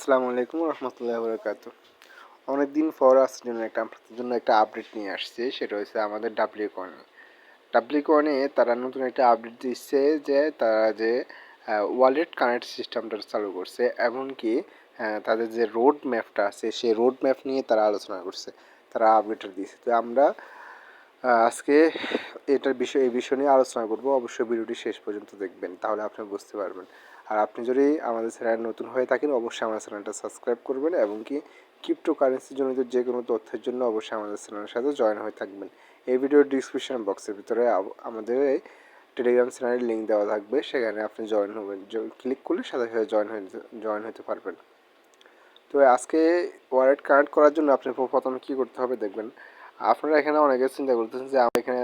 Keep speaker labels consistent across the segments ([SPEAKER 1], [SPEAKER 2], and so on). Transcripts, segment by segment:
[SPEAKER 1] আসসালামু আলাইকুম রহমতুল্লাহি বারাকাতুহু। অনেকদিন পর আজকের জন্য আপনাদের জন্য একটা আপডেট নিয়ে আসছি, সেটা হচ্ছে আমাদের ডাব্লিউ কয়েনে তারা নতুন একটা আপডেট দিচ্ছে যে তারা যে ওয়ালেট কানেক্ট সিস্টেমটা চালু করছে, এমনকি তাদের যে রোড ম্যাপটা আছে সেই রোড ম্যাপ নিয়ে তারা আলোচনা করছে, তারা আপডেটটা দিয়েছে। তো আমরা আজকে এই বিষয় নিয়ে আলোচনা করব। অবশ্যই ভিডিওটি শেষ পর্যন্ত দেখবেন, তাহলে আপনি বুঝতে পারবেন। আর আপনি যদি আমাদের চ্যানেল নতুন হয়ে থাকেন অবশ্যই আমাদের চ্যানেলটা সাবস্ক্রাইব করবেন এবং কি ক্রিপ্টোকারেন্সি জনিত যে কোনো তথ্যের জন্য অবশ্যই আমাদের চ্যানেলের সাথে জয়েন হয়ে থাকবেন। এই ভিডিওর ডিসক্রিপশন বক্সের ভিতরে আমাদের এই টেলিগ্রাম চ্যানেলের লিঙ্ক দেওয়া থাকবে, সেখানে আপনি জয়েন হবেন, ক্লিক করলে সাথে সাথে জয়েন হতে পারবেন। তো আজকে ওয়ালেট কানেক্ট করার জন্য আপনি প্রথমে কী করতে হবে দেখবেন। আপনারা এখানে অনেকে চিন্তা করতেছেন যে আমার এখানে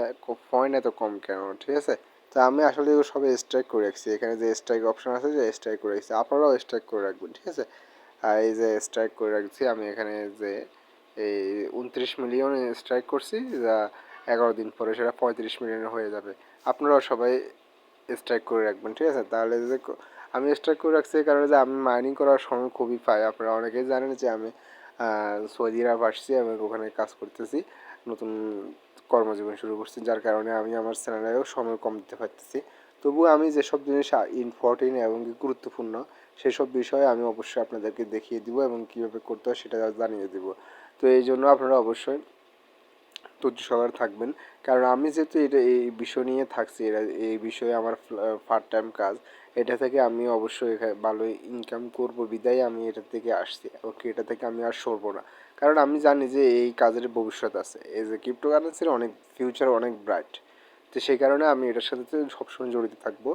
[SPEAKER 1] পয়েন্ট এত কম কেন, ঠিক আছে। তো আমি আসলে সবে স্ট্রাইক করে রাখছি, এখানে যে স্ট্রাইক অপশন আছে যে স্ট্রাইক করে রাখছি, আপনারাও স্ট্রাইক করে রাখবেন, ঠিক আছে। আর এই যে স্ট্রাইক করে রাখছি আমি এখানে, যে এই 29 মিলিয়ন স্ট্রাইক করছি, যা 11 দিন পরে সেটা 35 মিলিয়ন হয়ে যাবে। আপনারাও সবাই স্ট্রাইক করে রাখবেন, ঠিক আছে। তাহলে যে আমি স্ট্রাইক করে রাখছি এই কারণে যে আমি মাইনিং করার সময় খুবই পাই। আপনারা অনেকেই জানেন যে আমি সৌদি আরব আসছি, আমি ওখানে কাজ করতেছি, নতুন কর্মজীবন শুরু করছি, যার কারণে আমি আমার চ্যানেলেও সময় কম দিতে পারতেছি। তবুও আমি যেসব জিনিস ইম্পর্টেন্ট এবং গুরুত্বপূর্ণ সেসব বিষয়ে আমি অবশ্যই আপনাদেরকে দেখিয়ে দিব এবং কীভাবে করতে হয় সেটা জানিয়ে দিব। তো এই জন্য আপনারা অবশ্যই ধৈর্য সহকারে থাকবেন, কারণ আমি যেহেতু এই বিষয় নিয়ে থাকছি, এই বিষয়ে আমার পার্ট টাইম কাজ, এটা থেকে আমি অবশ্যই ভালো ইনকাম করব বিদায় আমি এটা থেকে আসছি, ওকে, এটা থেকে আমি আর সরবো না। কারণ আমি জানি যে এই কাজের ভবিষ্যৎ আছে, এই যে ক্রিপ্টোকারেন্সির অনেক ফিউচার অনেক ব্রাইট। তো সেই কারণে আমি এটার সাথে সবসময় জড়িত থাকবো,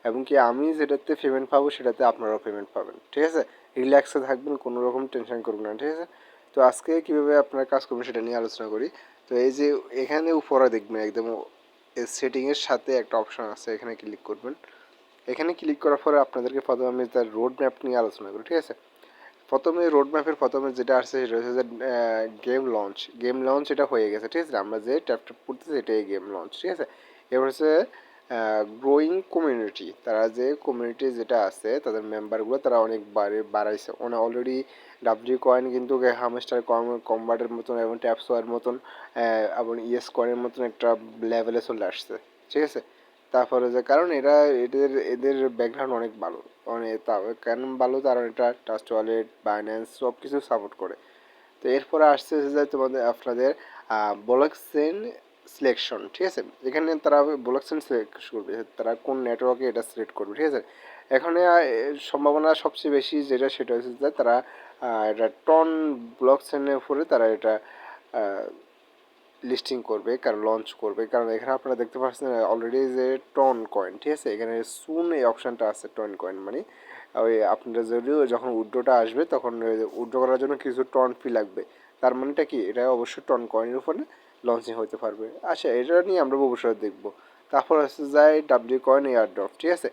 [SPEAKER 1] এবং কি আমি যেটাতে পেমেন্ট পাবো সেটাতে আপনারাও পেমেন্ট পাবেন, ঠিক আছে। রিল্যাক্সে থাকবেন, কোনো রকম টেনশন করবেন না, ঠিক আছে। তো আজকে কীভাবে আপনারা কাজ করবেন সেটা নিয়ে আলোচনা করি। তো এই যে এখানে উপরে দেখবেন একদম সেটিংয়ের সাথে একটা অপশন আছে, এখানে ক্লিক করবেন। এখানে ক্লিক করার পরে আপনাদেরকে প্রথমে আমি তার রোড ম্যাপ নিয়ে আলোচনা করি, ঠিক আছে। প্রথমে রোড ম্যাপের প্রথমে যেটা আসছে সেটা হচ্ছে যে গেম লঞ্চ এটা হয়ে গেছে, ঠিক আছে। আমরা যে ট্যাপ করতেছি এটাই গেম লঞ্চ, ঠিক আছে। এবার হচ্ছে গ্রোয়িং কমিউনিটি, তারা যে কমিউনিটি যেটা আছে তাদের মেম্বারগুলো তারা অনেক বাড়াইছে, অলরেডি ডাব্লিউ কয়েন কিন্তু হামস্টার কম্বাটের মতন এবং ট্যাপসোয়ার মতন এবং ইএস কয়েনের মতন একটা লেভেলে চলে আসছে, ঠিক আছে। তারপরে যে কারণ এদের ব্যাকগ্রাউন্ড অনেক ভালো, অনেক কেন ভালো, কারণ এটা ট্রাস্ট ওয়ালেট, বাইন্যান্স সব কিছু সাপোর্ট করে। তো এরপরে আসছে যে তোমাদের আপনাদের ব্লকচেন সিলেকশন, ঠিক আছে। এখানে তারা ব্লকচেন সিলেক্ট করবে, তারা কোন নেটওয়ার্কে এটা সিলেক্ট করবে, ঠিক আছে। এখানে সম্ভাবনা সবচেয়ে বেশি যেটা সেটা হচ্ছে যে তারা এটা টন ব্লকচেনের উপরে তারা এটা লিস্টিং করবে, কারণ লঞ্চ করবে, কারণ এখানে আপনারা দেখতে পাচ্ছেন অলরেডি যে টন কয়েন, ঠিক আছে। এখানে সুন এই অপশানটা আছে, টন কয়েন মানে ওই আপনারা যদিও যখন উইথড্রটা আসবে তখন উইথড্র করার জন্য কিছু টন ফি লাগবে, তার মানেটা কি এটা অবশ্যই টন কয়েনের উপরে লঞ্চিং হতে পারবে। আচ্ছা, এটা নিয়ে আমরা ভবিষ্যতে দেখবো। তারপর হচ্ছে যায় ডাব্লিউ কয়েন এয়ারড্রপ, ঠিক আছে।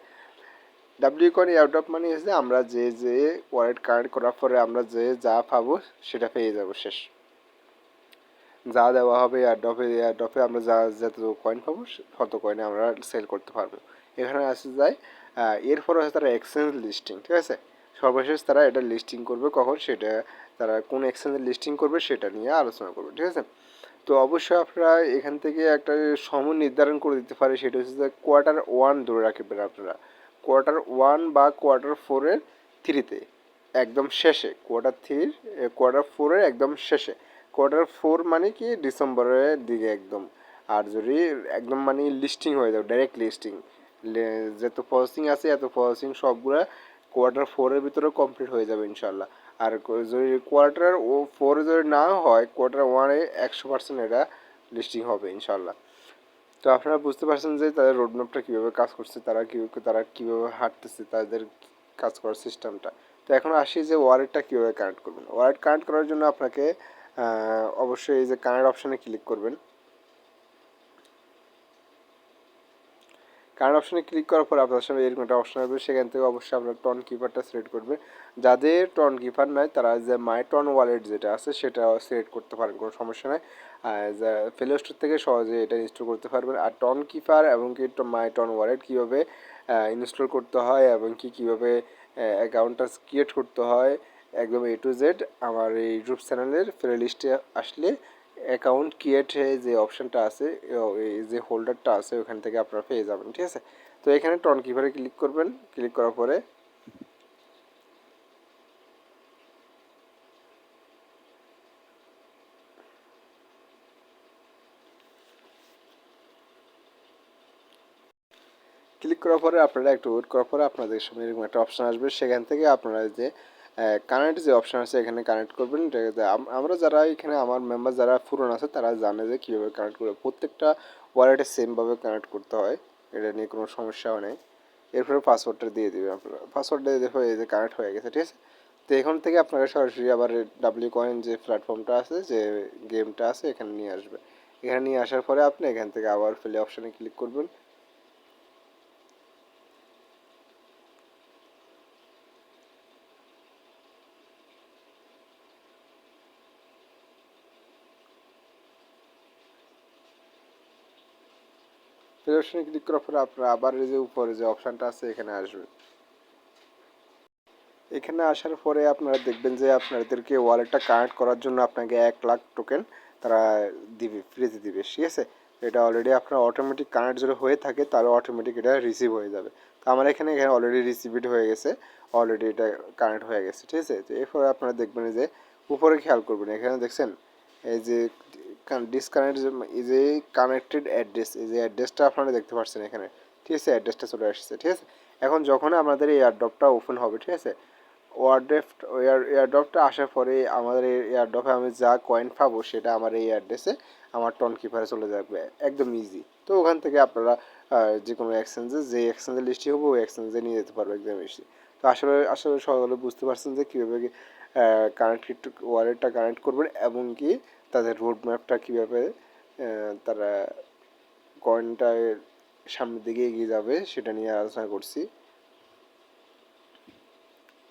[SPEAKER 1] ডাব্লিউ কয়েন এয়ারড্রপ মানে হচ্ছে আমরা যে ওয়ালেট কানেক্ট করার পরে আমরা যে যা পাবো সেটা পেয়ে যাবো শেষ, যা দেওয়া হবে এয়ারড্রপে আমরা যত কয়েন পাবো তত কয়েনে আমরা সেল করতে পারবো। এখানে আসে যায় এরপর হচ্ছে তারা এক্সচেঞ্জ লিস্টিং, ঠিক আছে। সর্বশেষ তারা এটা লিস্টিং করবে কখন, সেটা তারা কোন এক্সচেঞ্জে লিস্টিং করবে সেটা নিয়ে আলোচনা করবে, ঠিক আছে। তো অবশ্যই আপনারা এখান থেকে একটা সময় নির্ধারণ করে দিতে পারে, সেটা হচ্ছে যে Q1 ধরে রাখবেন আপনারা, Q1 বা Q4-এর 3-তে একদম শেষে, Q4-এর একদম শেষে। Q4 মানে কি ডিসেম্বরের দিকে একদম। আর যদি একদম মানে লিস্টিং হয়ে যাবে, ডাইরেক্ট লিস্টিং, যত প্রসেসিং আছে এত প্রসেসিং সবগুলা Q4-এর ভিতরে কমপ্লিট হয়ে যাবে ইনশাল্লাহ। আর যদি Q4 যদি না হয় Q1-এ 100% এটা লিস্টিং হবে ইনশাল্লাহ। তো আপনারা বুঝতে পারছেন যে তাদের রোডম্যাপটা কীভাবে কাজ করছে, তারা কীভাবে হাঁটতেছে, তাদের কাজ করার সিস্টেমটা। তো এখন আসি যে ওয়ালেটটা কীভাবে কানেক্ট করবেন। ওয়ালেট কানেক্ট করার জন্য আপনাকে অবশ্যই এই যে কানেক্ট অপশানে ক্লিক করবেন। কারেন্ট অপশানে ক্লিক করার পর আপনার সামনে এরকম একটা অপশন আসবে, সেখান থেকে অবশ্যই আপনার টন কিপারটা সিলেক্ট করবে। যাদের টন কিপার নয় তারা যে মাই টন ওয়ালেট যেটা আছে সেটা সিলেক্ট করতে পারেন, কোনো সমস্যা নয়। প্লে স্টোর থেকে সহজে এটা ইনস্টল করতে পারবেন। আর টন কিপার এবং কি মাই টন ওয়ালেট কীভাবে ইনস্টল করতে হয় এবং কীভাবে অ্যাকাউন্টটা ক্রিয়েট করতে হয় একদম এ টু জেড আমার এই ইউটিউব চ্যানেলের প্লে লিস্টে আসলে অ্যাকাউন্ট ক্রিয়েট যে অপশানটা আছে, এই যে হোল্ডারটা আছে ওখান থেকে আপনারা পেয়ে যাবেন, ঠিক আছে। তো এখানে টন কিপারে ক্লিক করবেন, ক্লিক করার পরে ক্লিক করার পরে আপনারা একটু ওয়েট করার পরে আপনাদের সামনে এরকম একটা অপশান আসবে, সেখান থেকে আপনারা যে কানেক্ট যে অপশান আছে এখানে কানেক্ট করবেন। এটাতে আমরা যারা এখানে আমার মেম্বার যারা পুরনো আছে তারা জানে যে কীভাবে কানেক্ট করবে, প্রত্যেকটা ওয়ালেটে সেমভাবে কানেক্ট করতে হয়, এটা নিয়ে কোনো সমস্যাও নেই। এরপরে পাসওয়ার্ডটা দিয়ে দেবেন, আপনারা পাসওয়ার্ডটা দিয়ে হয়ে যে কানেক্ট হয়ে গেছে, ঠিক আছে। তো এখান থেকে আপনারা সরাসরি আবার ডাব্লিউ কয়েন যে প্ল্যাটফর্মটা আছে, যে গেমটা আছে এখানে নিয়ে আসবে। এখানে নিয়ে আসার পরে আপনি এখান থেকে আবার প্লে অপশানে ক্লিক করবেন। প্লে অপশানে ক্লিক করার পরে আপনারা আবার এই যে উপরে যে অপশানটা আছে এখানে আসবেন। এখানে আসার পরে আপনারা দেখবেন যে আপনাদেরকে ওয়ালেটটা কানেক্ট করার জন্য আপনাকে 1 লাখ টোকেন তারা দিবে, ফ্রিতে দিবে, ঠিক আছে। এটা অলরেডি আপনার অটোমেটিক কানেক্ট যদি হয়ে থাকে তাহলে অটোমেটিক এটা রিসিভ হয়ে যাবে। তো আমার এখানে অলরেডি রিসিভড হয়ে গেছে, অলরেডি এটা কানেক্ট হয়ে গেছে, ঠিক আছে। তো এরপরে আপনারা দেখবেন যে উপরে খেয়াল করবেন, এখানে দেখছেন এই যে ডিসকানেক্ট, এই যে কানেক্টেড অ্যাড্রেস, এই যে অ্যাড্রেসটা আপনারা দেখতে পাচ্ছেন এখানে, ঠিক আছে। অ্যাড্রেসটা চলে আসছে, ঠিক আছে। এখন যখন আমাদের এই এয়ারড্রপটা ওপেন হবে, ঠিক আছে, এয়ারড্রপটা আসার পরে আমাদের এই এয়ারড্রপে আমি যা কয়েন পাবো সেটা আমার এই অ্যাড্রেসে আমার টন কিপারে চলে যাবে, একদম ইজি। তো ওখান থেকে আপনারা যে কোনো এক্সচেঞ্জে, যে এক্সচেঞ্জের লিস্টই হবে ওই এক্সচেঞ্জে নিয়ে যেতে পারবো, একদম ইজি। তো আসলে আসলে সকলে বুঝতে পারছেন যে কীভাবে কানেক্টেড ওয়ালেটটা কানেক্ট করবেন এবং কি তাদের রোড ম্যাপটা কীভাবে তারা কয়েনটা সামনের দিকে এগিয়ে যাবে সেটা নিয়ে আলোচনা করছি।